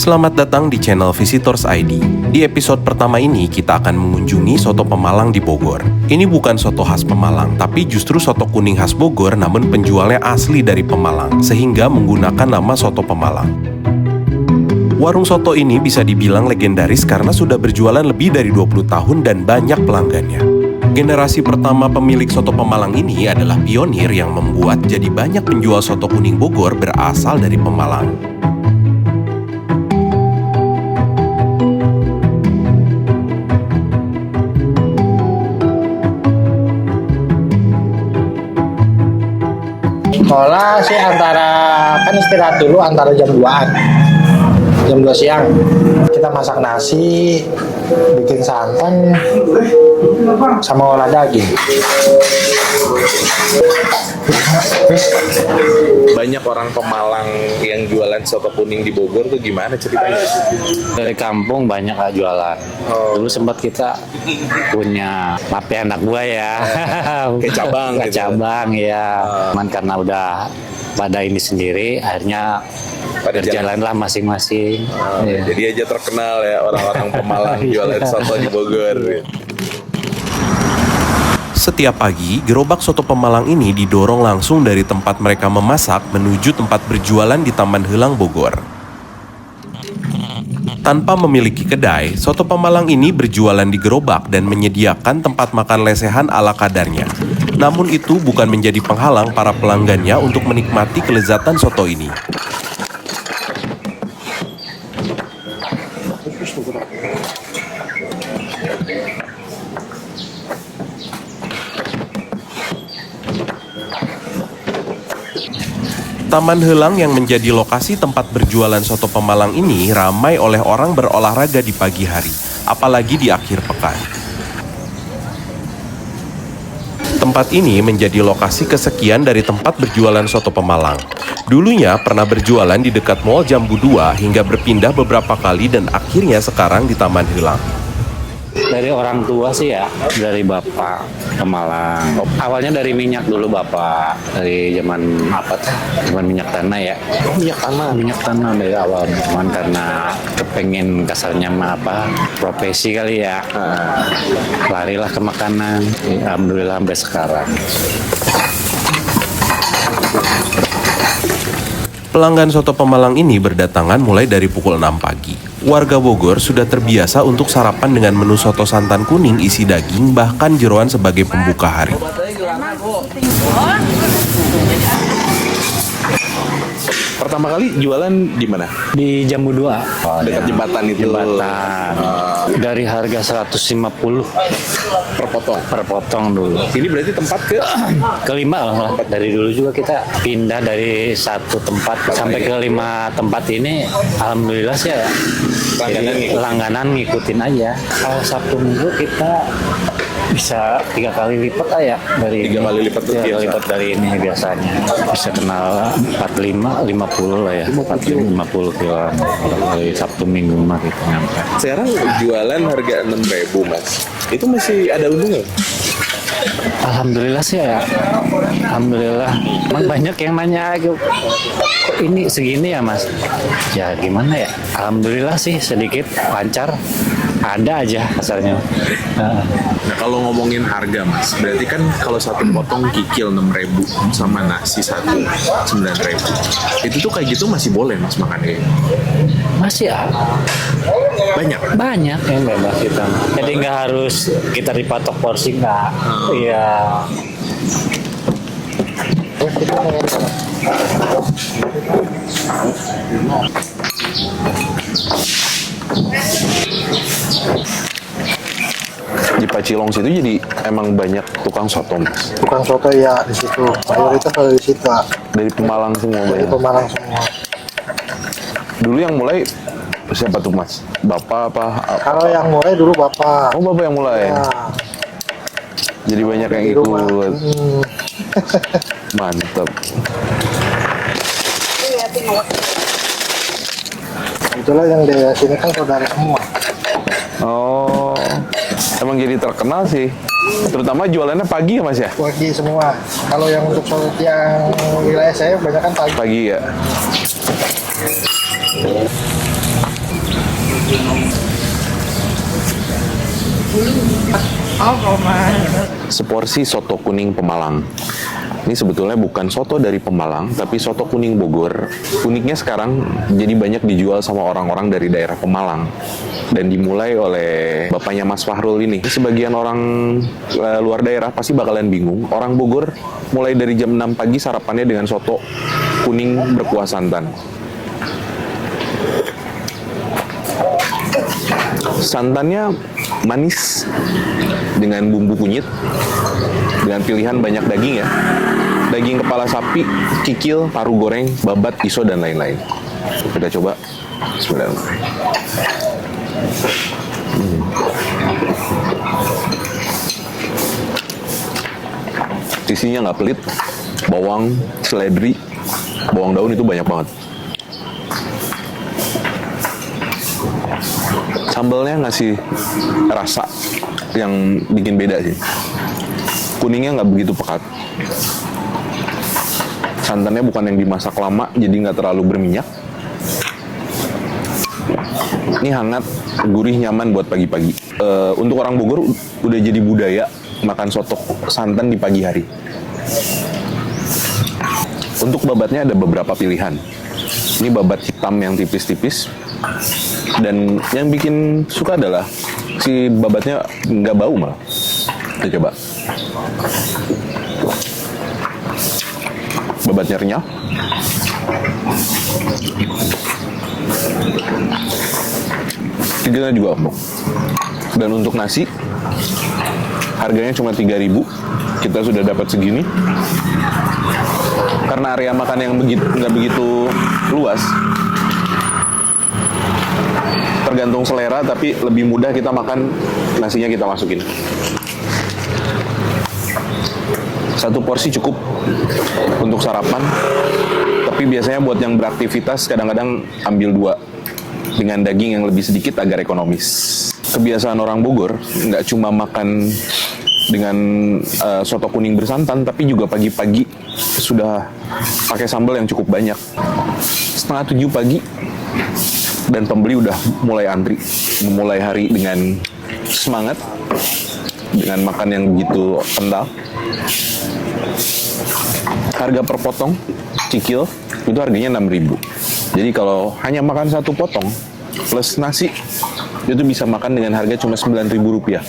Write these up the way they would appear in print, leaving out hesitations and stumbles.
Selamat datang di channel Visitors ID. Di episode pertama ini kita akan mengunjungi soto Pemalang di Bogor. Ini bukan soto khas Pemalang, tapi justru soto kuning khas Bogor namun penjualnya asli dari Pemalang, sehingga menggunakan nama soto Pemalang. Warung soto ini bisa dibilang legendaris karena sudah berjualan lebih dari 20 tahun dan banyak pelanggannya. Generasi pertama pemilik soto Pemalang ini adalah pionir yang membuat jadi banyak penjual soto kuning Bogor berasal dari Pemalang. Sekolah sih kan istirahat dulu antara jam 2-an. Jam 2 siang kita masak nasi, bikin santan, sama olah daging. Banyak orang Pemalang yang jualan soto kuning di Bogor tuh gimana ceritanya? Dari kampung banyak lah jualan. Dulu sempat kita punya tapi anak buah ya. Kayak cabang Kayak gitu. cabang ya. Cuman karena udah pada ini sendiri, akhirnya Pada berjalanlah masing-masing. Iya. Jadi aja terkenal ya orang-orang Pemalang jualan soto di Bogor. Setiap pagi, gerobak soto Pemalang ini didorong langsung dari tempat mereka memasak menuju tempat berjualan di Taman Heulang Bogor. Tanpa memiliki kedai, soto Pemalang ini berjualan di gerobak dan menyediakan tempat makan lesehan ala kadarnya. Namun itu bukan menjadi penghalang para pelanggannya untuk menikmati kelezatan soto ini. Taman Heulang yang menjadi lokasi tempat berjualan soto Pemalang ini ramai oleh orang berolahraga di pagi hari, apalagi di akhir pekan. Tempat ini menjadi lokasi kesekian dari tempat berjualan soto Pemalang. Dulunya pernah berjualan di dekat Mall Jambu 2 hingga berpindah beberapa kali dan akhirnya sekarang di Taman Heulang. Dari orang tua sih ya, dari bapak Pemalang. Awalnya dari minyak dulu bapak, dari zaman apa tuh? Zaman minyak tanah ya. Minyak tanah dari awal. Cuman karena kepengen kasarnya mah apa? Profesi kali ya. Larilah ke makanan. Alhamdulillah sampai sekarang. Pelanggan soto Pemalang ini berdatangan mulai dari pukul 6 pagi. Warga Bogor sudah terbiasa untuk sarapan dengan menu soto santan kuning isi daging bahkan jeroan sebagai pembuka hari. Pertama kali jualan di mana? Di Jambu 2. Dekat jembatan itu. Jembatan. Dari harga 150 per potong dulu. Ini berarti tempat Kelima lah. Dari dulu juga kita pindah dari satu tempat sampai ke 5 tempat ini. Alhamdulillah sih ya. Langganan ngikutin aja. Kalau Sabtu Minggu kita bisa 3 kali lipat aja dari 3 kali lipat tuh ya, biasa. lipat dari ini biasanya. Bisa kenal 45, 50 lah ya. 45, 50 kilo. Dari Sabtu Minggu mah kita nyampe. Sekarang jualan harga 6.000 Mas. Itu masih ada untungnya? Alhamdulillah sih ya. Alhamdulillah. Emang banyak yang nanya kok ini segini ya Mas? Ya gimana ya? Alhamdulillah sih sedikit lancar. Ada aja kasarnya. Nah kalau ngomongin harga Mas, berarti kan kalau satu potong kikil 6.000 sama nasi satu 9.000. Itu tuh kayak gitu masih boleh Mas makan kayak gitu? Masih ya? Banyak yang bebas kita. Jadi nggak harus kita dipatok porsi nggak. Iya. Di Pacilong situ jadi emang banyak tukang soto Mas. Tukang soto ya di situ. Mayoritas kalau di situ Dari Pemalang semua dari banyak. Pemalang semua. Dulu yang mulai siapa tuh Mas? Bapak apa? Kalau yang mulai dulu bapak. Oh Bapak yang mulai. Ya, Jadi banyak yang di rumah. ikut. Mantap. Itulah yang di sini kan saudara semua. Oh, emang jadi terkenal sih. Terutama jualannya pagi ya Mas ya? Pagi semua. Kalau yang untuk soto yang wilayah saya banyak kan pagi. Pagi ya. Seporsi soto kuning Pemalang. Ini sebetulnya bukan soto dari Pemalang, tapi soto kuning Bogor. Uniknya sekarang jadi banyak dijual sama orang-orang dari daerah Pemalang. Dan dimulai oleh bapaknya Mas Fahrul ini. Sebagian orang luar daerah pasti bakalan bingung. Orang Bogor mulai dari jam 6 pagi sarapannya dengan soto kuning berkuah santan. Santannya manis dengan bumbu kunyit, dengan pilihan banyak daging ya. Daging kepala sapi, kikil, paru goreng, babat, iso, dan lain-lain. Kita coba. Bismillahirrahmanirrahim. Isinya nggak pelit, bawang, seledri, bawang daun itu banyak banget. Sambalnya ngasih rasa yang bikin beda sih. Kuningnya nggak begitu pekat. Santannya bukan yang dimasak lama, jadi nggak terlalu berminyak. Ini hangat, gurih, nyaman buat pagi-pagi. Untuk orang Bogor udah jadi budaya makan soto santan di pagi hari. Untuk babatnya ada beberapa pilihan. Ini babat hitam yang tipis-tipis. Dan yang bikin suka adalah si babatnya nggak bau malah. Kita coba. Babatnya renyah. Tiganya juga empuk. Dan untuk nasi, harganya cuma 3.000. Kita sudah dapat segini. Karena area makan yang nggak begitu luas, tergantung selera, tapi lebih mudah kita makan nasinya kita masukin. Satu porsi cukup untuk sarapan, tapi biasanya buat yang beraktivitas kadang-kadang ambil 2 dengan daging yang lebih sedikit agar ekonomis. Kebiasaan orang Bogor nggak cuma makan dengan soto kuning bersantan, tapi juga pagi-pagi sudah pakai sambal yang cukup banyak. 6:30 pagi dan pembeli udah mulai antri, memulai hari dengan semangat, dengan makan yang begitu kental. Harga per potong kikil itu harganya 6.000. Jadi kalau hanya makan satu potong plus nasi, itu bisa makan dengan harga cuma Rp9.000.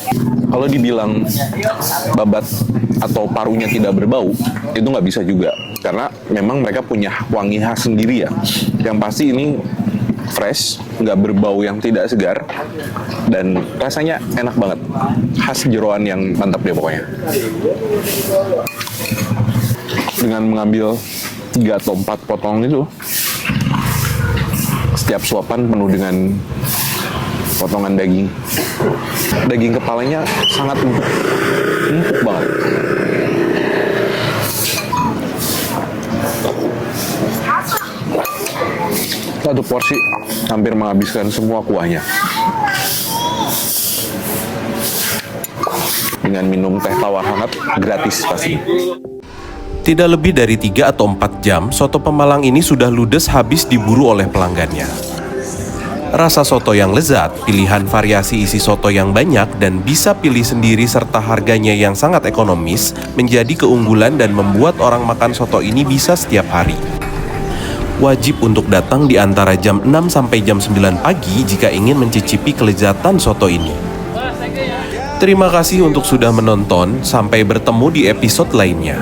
Kalau dibilang babat atau parunya tidak berbau, itu nggak bisa juga. Karena memang mereka punya wangi khas sendiri ya. Yang pasti ini fresh, nggak berbau yang tidak segar, dan rasanya enak banget. Khas jeroan yang mantap deh pokoknya. Dengan mengambil 3 atau 4 potong itu, setiap suapan penuh dengan potongan daging. Daging kepalanya sangat empuk banget. Satu porsi hampir menghabiskan semua kuahnya. Dengan minum teh tawar hangat gratis pasti. Tidak lebih dari 3 atau 4 jam, soto Pemalang ini sudah ludes habis diburu oleh pelanggannya. Rasa soto yang lezat, pilihan variasi isi soto yang banyak, dan bisa pilih sendiri serta harganya yang sangat ekonomis menjadi keunggulan dan membuat orang makan soto ini bisa setiap hari. Wajib untuk datang di antara jam 6 sampai jam 9 pagi jika ingin mencicipi kelezatan soto ini. Terima kasih untuk sudah menonton, sampai bertemu di episode lainnya.